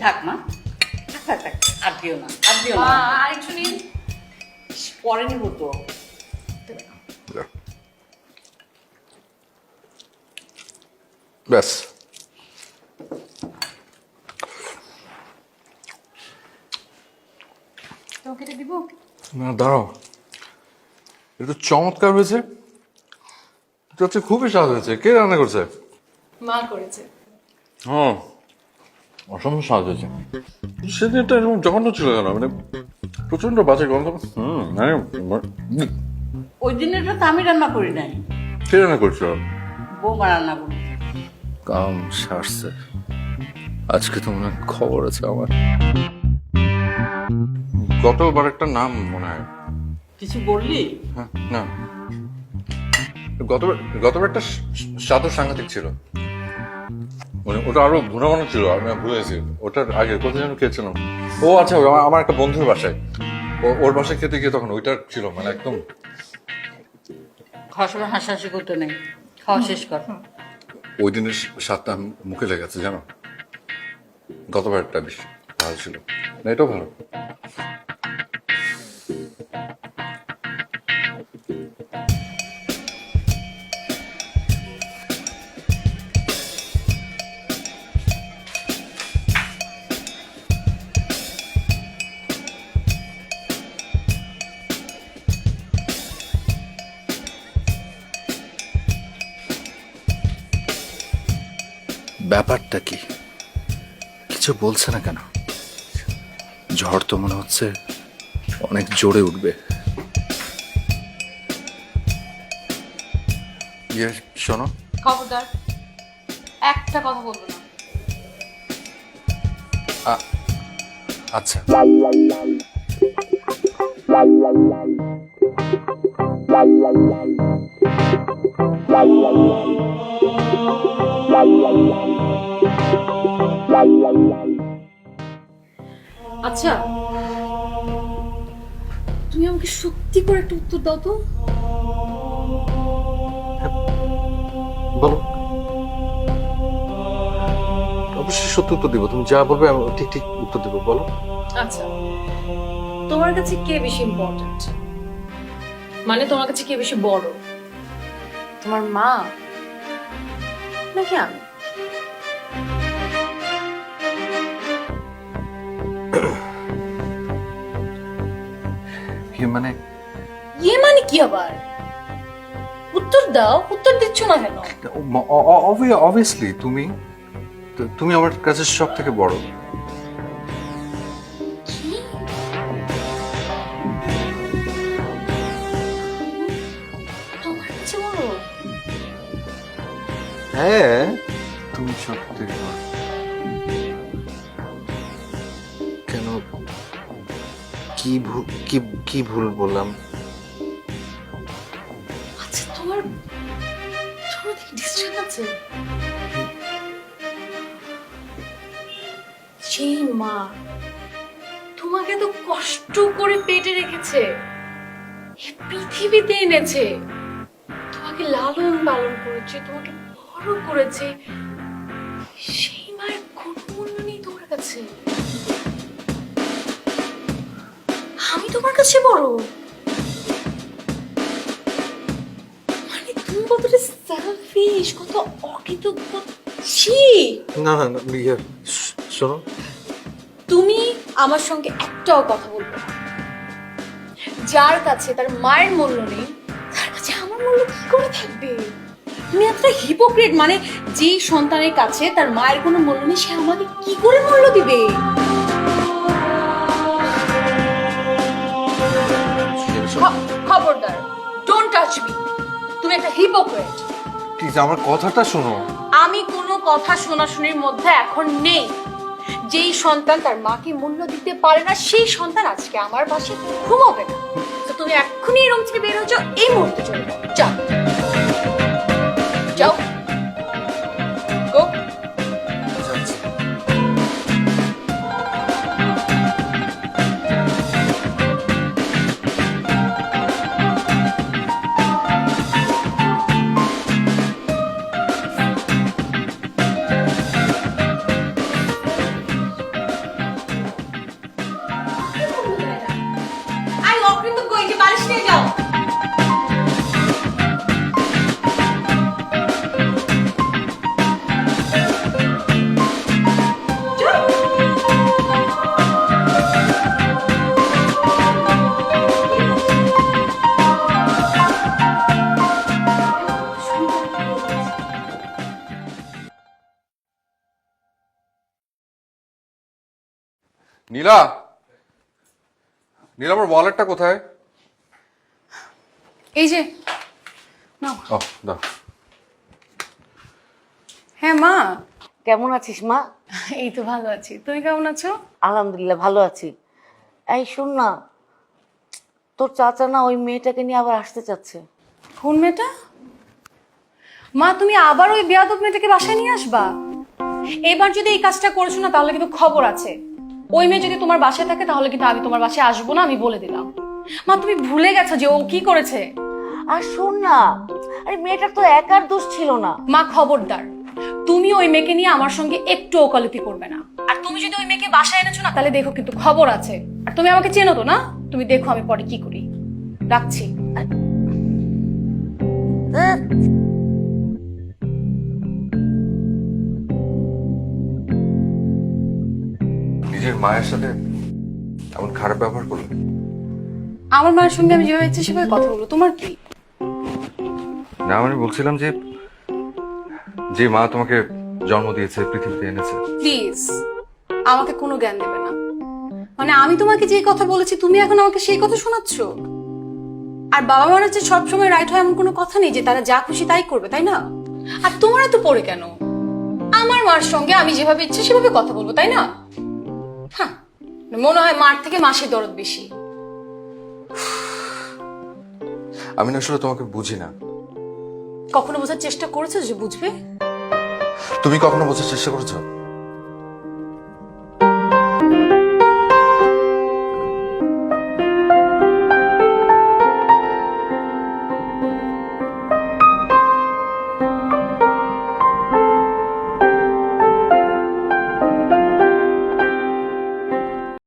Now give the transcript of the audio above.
থাক মা, থাক থাক থাক, আর দিও না, আর দিও না। আর একটু নিন। পরে নিব তো। ব্যাস। তোমাকে এটা দিব? না দাঁড়াও, এটা তো চমৎকার হয়েছে, এটা হচ্ছে খুবই স্বাদ হয়েছে। কে রান্না করছে? মা করেছে। হ্যাঁ, অসম্ভব স্বাদ হয়েছে। সেদিনটা এরকম জঘন্য ছিল কেন? মানে প্রচন্ড বাজে গন্ধ। ওই দিনেরটা তো আমি রান্না করি নাই, কে রান্না করছো? বৌমা রান্না করি। কাম সারছে, আজকে তো মনে হয় খবর আছে আমার। গতবার একটা নাম মনে হয়। কিছু বললি? হ্যাঁ, না, গতবার গতবার একটা স্বাদও সাংঘাতিক ছিল। মানে ওটা আরো ঘন ছিল, আমি ভুলে গেছি। ওটার আগে কোথায় যেন খেয়েছিলাম। ও আচ্ছা, আমার একটা বন্ধুর বাসায়, ওর বাসায় খেতে গিয়ে তখন ওইটা ছিল, মানে একদম। খাওয়ার সময় হাসাহাসি করতে নেই, খাওয়া শেষ কর। ওই দিনের স্বাদটা মুখে লেগেছে জানো। গতবার একটা বেশি ভালো ছিল না, এটাও ভালো। ব্যাপারটা কি? কিছু বলছে না কেন? ঝড় তো মনে হচ্ছে অনেক জোরে উঠবে। ইয়ে শোনো, খবরদার, একটা কথা বলবো না। আচ্ছা। আচ্ছা, তুমি আমাকে সত্যি করে একটা উত্তর দাও তো। বলো। অবশ্যই সত্য উত্তর দিব, তুমি যা বলবে আমি ঠিক ঠিক উত্তর দিব। বলো। আচ্ছা, তোমার কাছে কে বেশি ইম্পর্ট্যান্ট? মানে তোমার কাছে কে বেশি বড়, তোমার মা নাকি আমি? কি মানে? ইয়ে মানে কি আবার? উত্তর দাও, উত্তর দিচ্ছ না কেন? অবভিয়াসলি তুমি, তুমি আমার কাছে সব থেকে বড়। তোমার কাছে বড়? হ্যাঁ, তুমি সব থেকে বড়। কেন? কি ভুল বললাম? আচ্ছা, তোমার তোমার দেখি ডিস্ট্যান্স আছে। সেই মা তোমাকে তো কষ্ট করে পেটে রেখেছে, এই পৃথিবীতে এনেছে, তোমাকে লালন পালন করেছে, তোমাকে বড় করেছে, সেই মায়ের কোনো মূল্য নেই তোমার কাছে? আমি তোমার কাছে বড়? মানে তুমি কতটা সেলফিশ, কত অকৃতজ্ঞ! ছি! না না না, শোনো। তুমি আমার সঙ্গে একটাও কথা বলবে না। যার কাছে তার মায়ের মূল্য নেই, তার কাছে আমার মূল্য কি করে থাকবে? তুমি এতটা হিপোক্রেট। মানে যে সন্তানের কাছে তার মায়ের কোনো মূল্য নেই, সে আমাকে কি করে মূল্য দিবে? খবরদার, ডোন্ট টাচ মি। তুমি একটা হিপোক্রেট। প্লিজ আমার কথাটা শোনো। আমি কোনো কথা শোনাশুনির মধ্যে এখন নেই। যেই সন্তান তার মাকে মূল্য দিতে পারে না, সেই সন্তান আজকে আমার বাসায় ঘুমাবে না। তো তুমি এক্ষুনি এই রুম থেকে বের হয়ে যাও, এই মুহূর্তে চলে যাও। যাও যাও, গো। নীলা, নীলা, আমার ওয়ালেটটা কোথায়? এই যে নাও। ও দাও। হ্যাঁ মা। কেমন আছিস মা? এই তো ভালো আছি, তুমি কেমন আছো? আলহামদুলিল্লাহ ভালো আছি। এই শোন না, তোর চাচা না ওই মেয়েটাকে নিয়ে আবার আসতে চাচ্ছে। কোন মেয়েটা? মা তুমি আবার ওই বেয়াদব মেয়েটাকে বাসায় নিয়ে আসবা? এবার যদি এই কাজটা করেছো না তাহলে কিন্তু খবর আছে। ওই মেয়ে যদি তোমার বাসায় থাকে তাহলে কিন্তু আমি তোমার বাসায় আসবো না, আমি বলে দিলাম। মা তুমি ভুলে গেছো যে ও কি করেছে। আর শোন না, আরে মেয়েটার তো একার দোষ ছিল না। মা খবরদার, তুমি ওই মেয়েকে নিয়ে আমার সঙ্গে একটু ওকালতি করবে না। আর তুমি যদি ওই মেয়েকে বাসায় এনেছো না তাহলে দেখো কিন্তু খবর আছে। আর তুমি আমাকে চেনো তো না, তুমি দেখো আমি পরে কি করি। রাখছি। নিজের মায়ের সাথে এমন খারাপ ব্যবহার করলো? আমার মায়ের সঙ্গে আমি যেভাবে ইচ্ছে সেভাবে কথা বলবো, তোমার কি? না, আমি বলছিলাম যে যে মা তোমাকে জন্ম দিয়েছে, পৃথিবীতে এনেছে। প্লিজ আমাকে কোনো জ্ঞান দেবে না। মানে আমি তোমাকে যে কথা বলেছি তুমি এখন আমাকে সেই কথা শোনাচ্ছ? আর বাবা মারা যে সবসময় রাইট হয় এমন কোনো কথা নেই যে তারা যা খুশি তাই করবে, তাই না? আর তোমার এত পড়ে কেন? আমার মার সঙ্গে আমি যেভাবে ইচ্ছে সেভাবে কথা বলবো, তাই না? হ্যাঁ, মনে হয় মার থেকে মাসির দরদ বেশি। আমি না আসলে তোমাকে বুঝি না। কখনো বোঝার চেষ্টা করেছো যে বুঝবে? তুমি কখনো বোঝার চেষ্টা করেছো?